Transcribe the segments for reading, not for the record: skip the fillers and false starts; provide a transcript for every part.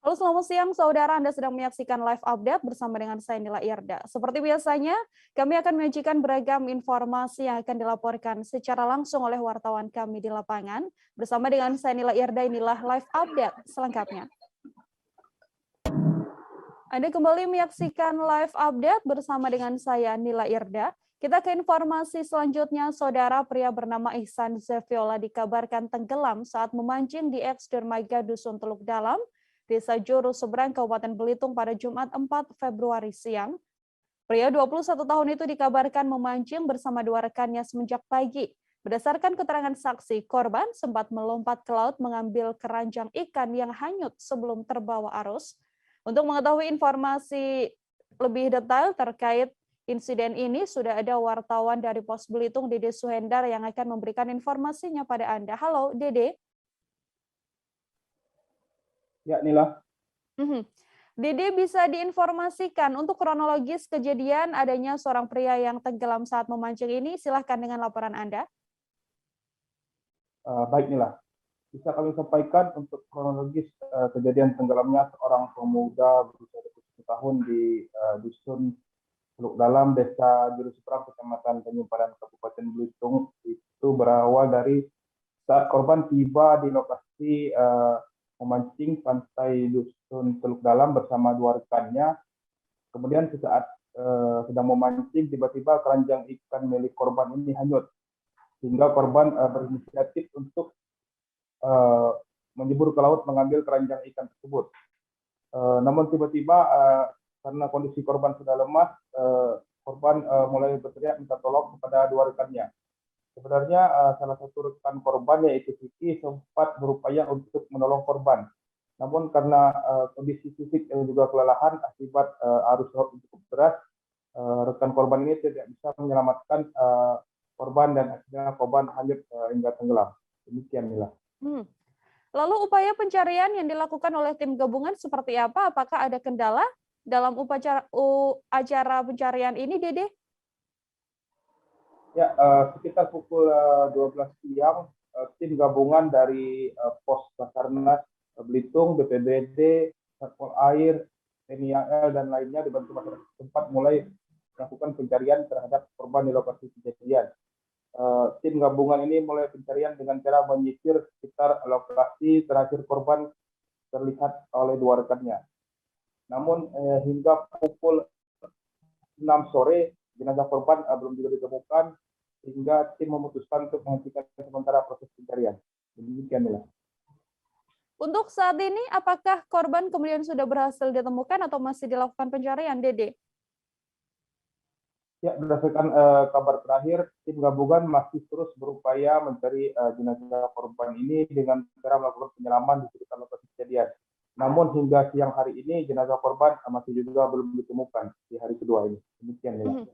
Halo, selamat siang saudara. Anda sedang menyaksikan live update bersama dengan saya Nila Irda. Seperti biasanya, kami akan menyajikan beragam informasi yang akan dilaporkan secara langsung oleh wartawan kami di lapangan. Bersama dengan saya Nila Irda, inilah live update selengkapnya. Anda kembali menyaksikan live update bersama dengan saya Nila Irda. Kita ke informasi selanjutnya, saudara pria bernama Ihsan Zeviola dikabarkan tenggelam saat memancing di eks dermaga Dusun Teluk Dalam, Desa Juru Seberang, Kabupaten Belitung pada Jumat 4 Februari siang. Pria 21 tahun itu dikabarkan memancing bersama dua rekannya semenjak pagi. Berdasarkan keterangan saksi, korban sempat melompat ke laut mengambil keranjang ikan yang hanyut sebelum terbawa arus. Untuk mengetahui informasi lebih detail terkait insiden ini, sudah ada wartawan dari Pos Belitung, Dede Suhendar, yang akan memberikan informasinya pada Anda. Halo, Dede. Ya, Nila. Dede, bisa diinformasikan untuk kronologis kejadian adanya seorang pria yang tenggelam saat memancing ini? Silahkan dengan laporan Anda. Baik, Nila. Bisa kami sampaikan untuk kronologis kejadian tenggelamnya seorang pemuda berusia 21 tahun di Dusun Teluk Dalam, Desa Juru Seberang, Kecamatan Tanjung Padan, Kabupaten Belitung. Itu berawal dari saat korban tiba di lokasi memancing pantai Dusun Teluk Dalam bersama dua rekannya. Kemudian saat sedang memancing, tiba-tiba keranjang ikan milik korban ini hanyut, sehingga korban berinisiatif untuk menyebur ke laut mengambil keranjang ikan tersebut. Namun tiba-tiba karena kondisi korban sudah lemas, korban mulai berteriak minta tolong kepada dua rekannya. Sebenarnya salah satu rekan korban, yaitu Vicky, sempat berupaya untuk menolong korban. Namun karena kondisi fisik yang juga kelelahan akibat arus laut yang cukup deras, rekan korban ini tidak bisa menyelamatkan korban dan akhirnya korban hanyut hingga tenggelam. Demikian, Nila. Lalu upaya pencarian yang dilakukan oleh tim gabungan seperti apa? Apakah ada kendala dalam acara pencarian ini, Dede? Ya, sekitar pukul 12 siang, tim gabungan dari Pos Basarnas Belitung, BPBD, Satpol Air, TNI AL, dan lainnya dibantu masyarakat setempat mulai melakukan pencarian terhadap korban di lokasi kejadian. Tim gabungan ini mulai pencarian dengan cara menyisir sekitar lokasi terakhir korban terlihat oleh dua rekannya. Namun hingga pukul 6 sore, jenazah korban belum juga ditemukan, sehingga tim memutuskan untuk menghentikan sementara proses pencarian. Demikian, Nila. Untuk saat ini, apakah korban kemudian sudah berhasil ditemukan atau masih dilakukan pencarian, Dede? Ya, berdasarkan kabar terakhir, tim gabungan masih terus berupaya mencari jenazah korban ini dengan cara melakukan penyelaman di sekitar lokasi kejadian. Namun hingga siang hari ini, jenazah korban masih juga belum ditemukan di hari kedua ini. Demikian, Nila.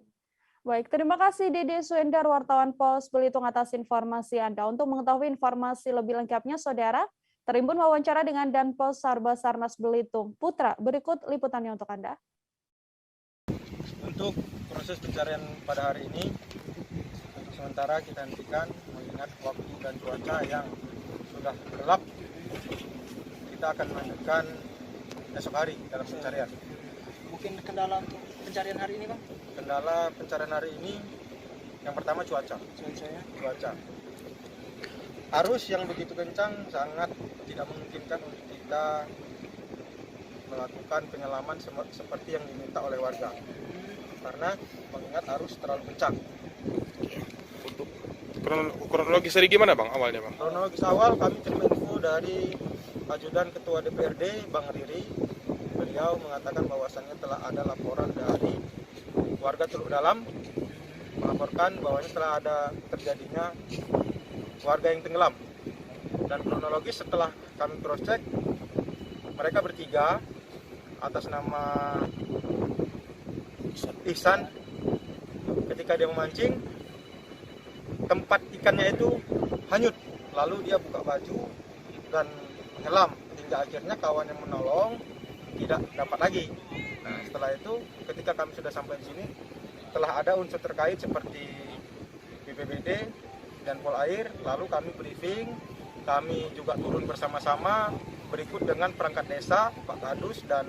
Baik, terima kasih Dede Suhendar, wartawan Pos Belitung, atas informasi Anda. Untuk mengetahui informasi lebih lengkapnya, saudara, terimbun wawancara dengan Danpos Sarbasarnas Belitung. Putra, berikut liputannya untuk Anda. Untuk proses pencarian pada hari ini, untuk sementara kita hentikan mengingat waktu dan cuaca yang sudah gelap. Kita akan melanjutkan esok hari dalam pencarian. Mungkin kendala untuk pencarian hari ini, Bang? Kendala pencarian hari ini yang pertama cuaca. Cuaca. Arus yang begitu kencang sangat tidak memungkinkan untuk kita melakukan penyelaman seperti yang diminta oleh warga. Karena mengingat arus terlalu kencang. Untuk kronologis tadi gimana, Bang, awalnya, Bang? Kronologis awal kami terima info dari Ajudan Ketua DPRD, Bang Riri. Beliau mengatakan bahwasannya telah ada laporan dari warga Teluk Dalam melaporkan bahwa telah ada terjadinya warga yang tenggelam. Dan kronologis setelah kami cross check, mereka bertiga atas nama Ihsan, ketika dia memancing, tempat ikannya itu hanyut, lalu dia buka baju dan menyelam, hingga akhirnya kawan yang menolong tidak dapat lagi. Nah, setelah itu ketika kami sudah sampai di sini, telah ada unsur terkait seperti BPBD dan Pol Air, lalu kami briefing, kami juga turun bersama-sama berikut dengan perangkat desa, Pak Kadus, dan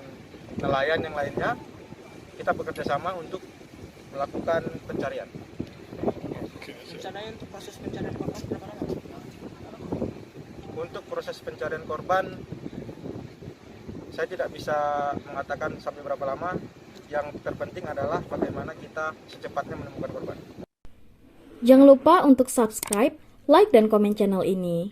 nelayan yang lainnya, kita bekerja sama untuk melakukan pencarian. Rencananya untuk proses pencarian korban berapa lama? Untuk proses pencarian korban, saya tidak bisa mengatakan sampai berapa lama. Yang terpenting adalah bagaimana kita secepatnya menemukan korban. Jangan lupa untuk subscribe, like, dan komen channel ini.